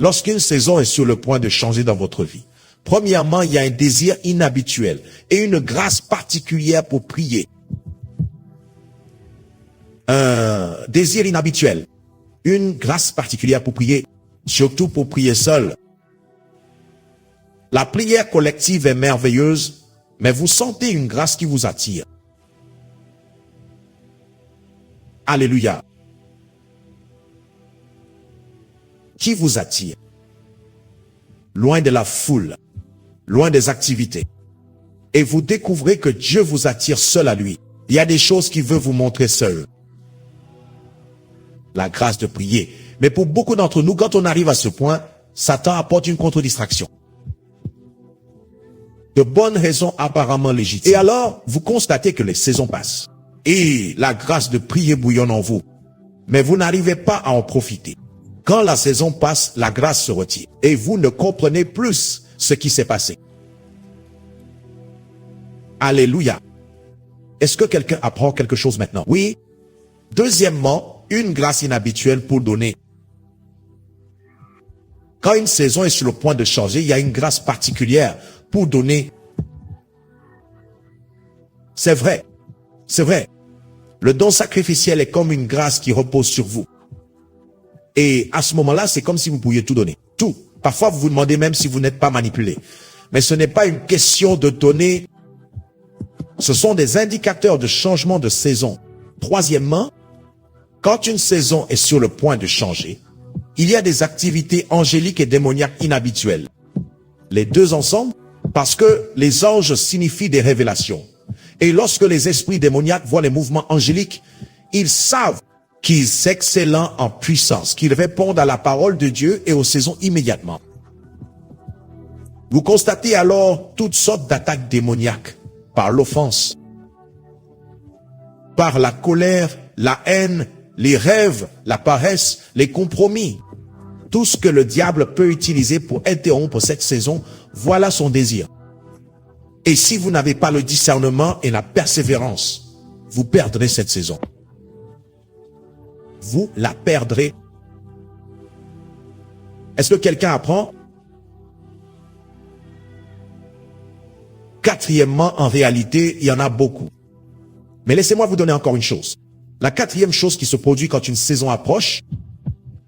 Lorsqu'une saison est sur le point de changer dans votre vie, premièrement, il y a un désir inhabituel et une grâce particulière pour prier. Un désir inhabituel, une grâce particulière pour prier, surtout pour prier seul. La prière collective est merveilleuse, mais vous sentez une grâce qui vous attire. Alléluia. Qui vous attire? Loin de la foule, loin des activités. Et vous découvrez que Dieu vous attire seul à lui. Il y a des choses qu'il veut vous montrer seul. La grâce de prier. Mais pour beaucoup d'entre nous, quand on arrive à ce point, Satan apporte une contre-distraction. De bonnes raisons apparemment légitimes. Et alors, vous constatez que les saisons passent. Et la grâce de prier bouillonne en vous. Mais vous n'arrivez pas à en profiter. Quand la saison passe, la grâce se retire. Et vous ne comprenez plus ce qui s'est passé. Alléluia. Est-ce que quelqu'un apprend quelque chose maintenant? Oui. Deuxièmement, une grâce inhabituelle pour donner. Quand une saison est sur le point de changer, il y a une grâce particulière pour donner. C'est vrai. C'est vrai. Le don sacrificiel est comme une grâce qui repose sur vous. Et à ce moment-là, c'est comme si vous pouviez tout donner. Tout. Parfois, vous vous demandez même si vous n'êtes pas manipulé. Mais ce n'est pas une question de donner. Ce sont des indicateurs de changement de saison. Troisièmement, quand une saison est sur le point de changer, il y a des activités angéliques et démoniaques inhabituelles. Les deux ensemble, parce que les anges signifient des révélations. Et lorsque les esprits démoniaques voient les mouvements angéliques, ils savent qu'ils sont excellents en puissance, qu'ils répondent à la parole de Dieu et aux saisons immédiatement. Vous constatez alors toutes sortes d'attaques démoniaques par l'offense, par la colère, la haine, les rêves, la paresse, les compromis. Tout ce que le diable peut utiliser pour interrompre cette saison, voilà son désir. Et si vous n'avez pas le discernement et la persévérance, vous perdrez cette saison. Vous la perdrez. Est-ce que quelqu'un apprend? Quatrièmement, en réalité, il y en a beaucoup. Mais laissez-moi vous donner encore une chose. La quatrième chose qui se produit quand une saison approche,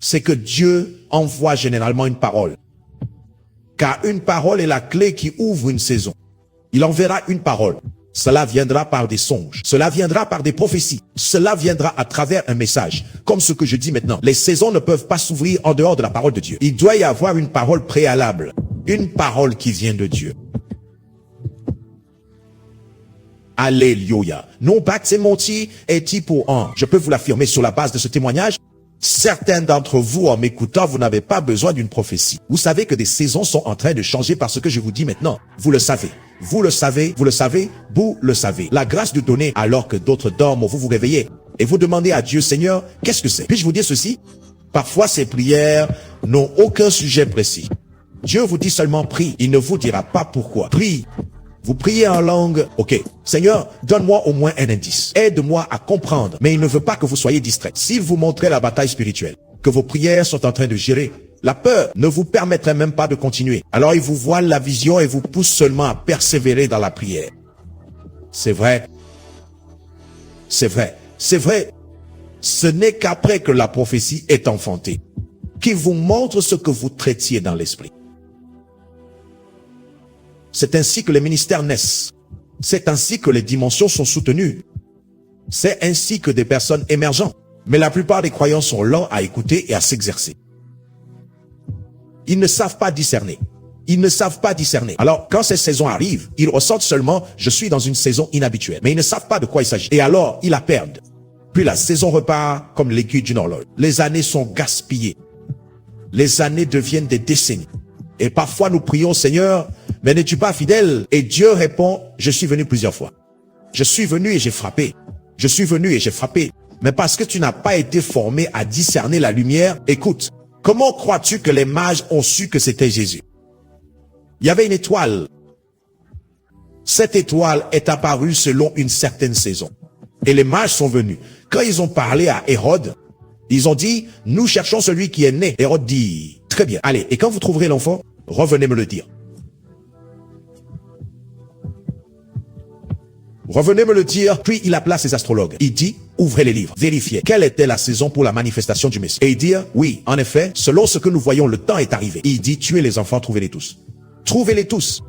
c'est que Dieu envoie généralement une parole. Car une parole est la clé qui ouvre une saison. Il enverra une parole. Cela viendra par des songes. Cela viendra par des prophéties. Cela viendra à travers un message. Comme ce que je dis maintenant. Les saisons ne peuvent pas s'ouvrir en dehors de la parole de Dieu. Il doit y avoir une parole préalable. Une parole qui vient de Dieu. Alléluia. Non pas que c'est menti et typo 1. Je peux vous l'affirmer sur la base de ce témoignage. Certains d'entre vous, en m'écoutant, vous n'avez pas besoin d'une prophétie. Vous savez que des saisons sont en train de changer par ce que je vous dis maintenant. Vous le savez. Vous le savez, vous le savez, vous le savez. La grâce de donner alors que d'autres dorment, vous vous réveillez. Et vous demandez à Dieu, Seigneur, qu'est-ce que c'est? Puis-je vous dire ceci? Parfois, ces prières n'ont aucun sujet précis. Dieu vous dit seulement prie. Il ne vous dira pas pourquoi. Prie. Vous priez en langue, ok. Seigneur, donne-moi au moins un indice. Aide-moi à comprendre. Mais il ne veut pas que vous soyez distrait. S'il vous montrait la bataille spirituelle, que vos prières sont en train de gérer, la peur ne vous permettrait même pas de continuer. Alors il vous voile la vision et vous pousse seulement à persévérer dans la prière. C'est vrai. C'est vrai. C'est vrai. Ce n'est qu'après que la prophétie est enfantée qu'il vous montre ce que vous traitiez dans l'esprit. C'est ainsi que les ministères naissent. C'est ainsi que les dimensions sont soutenues. C'est ainsi que des personnes émergent. Mais la plupart des croyants sont lents à écouter et à s'exercer. Ils ne savent pas discerner. Ils ne savent pas discerner. Alors, quand ces saisons arrivent, ils ressentent seulement « je suis dans une saison inhabituelle ». Mais ils ne savent pas de quoi il s'agit. Et alors, ils la perdent. Puis la saison repart comme l'aiguille d'une horloge. Les années sont gaspillées. Les années deviennent des décennies. Et parfois, nous prions « Seigneur, mais n'es-tu pas fidèle ?» Et Dieu répond « Je suis venu plusieurs fois. Je suis venu et j'ai frappé. Je suis venu et j'ai frappé. Mais parce que tu n'as pas été formé à discerner la lumière, écoute, comment crois-tu que les mages ont su que c'était Jésus? Il y avait une étoile. Cette étoile est apparue selon une certaine saison. Et les mages sont venus. Quand ils ont parlé à Hérode, ils ont dit, nous cherchons celui qui est né. Hérode dit, Très bien. Allez, et quand vous trouverez l'enfant, revenez me le dire. Revenez me le dire, puis il appela ses astrologues. Il dit, ouvrez les livres, vérifiez quelle était la saison pour la manifestation du Messie. Et il dit, oui, en effet, selon ce que nous voyons, le temps est arrivé. Il dit, tuez les enfants, trouvez-les tous. Trouvez-les tous.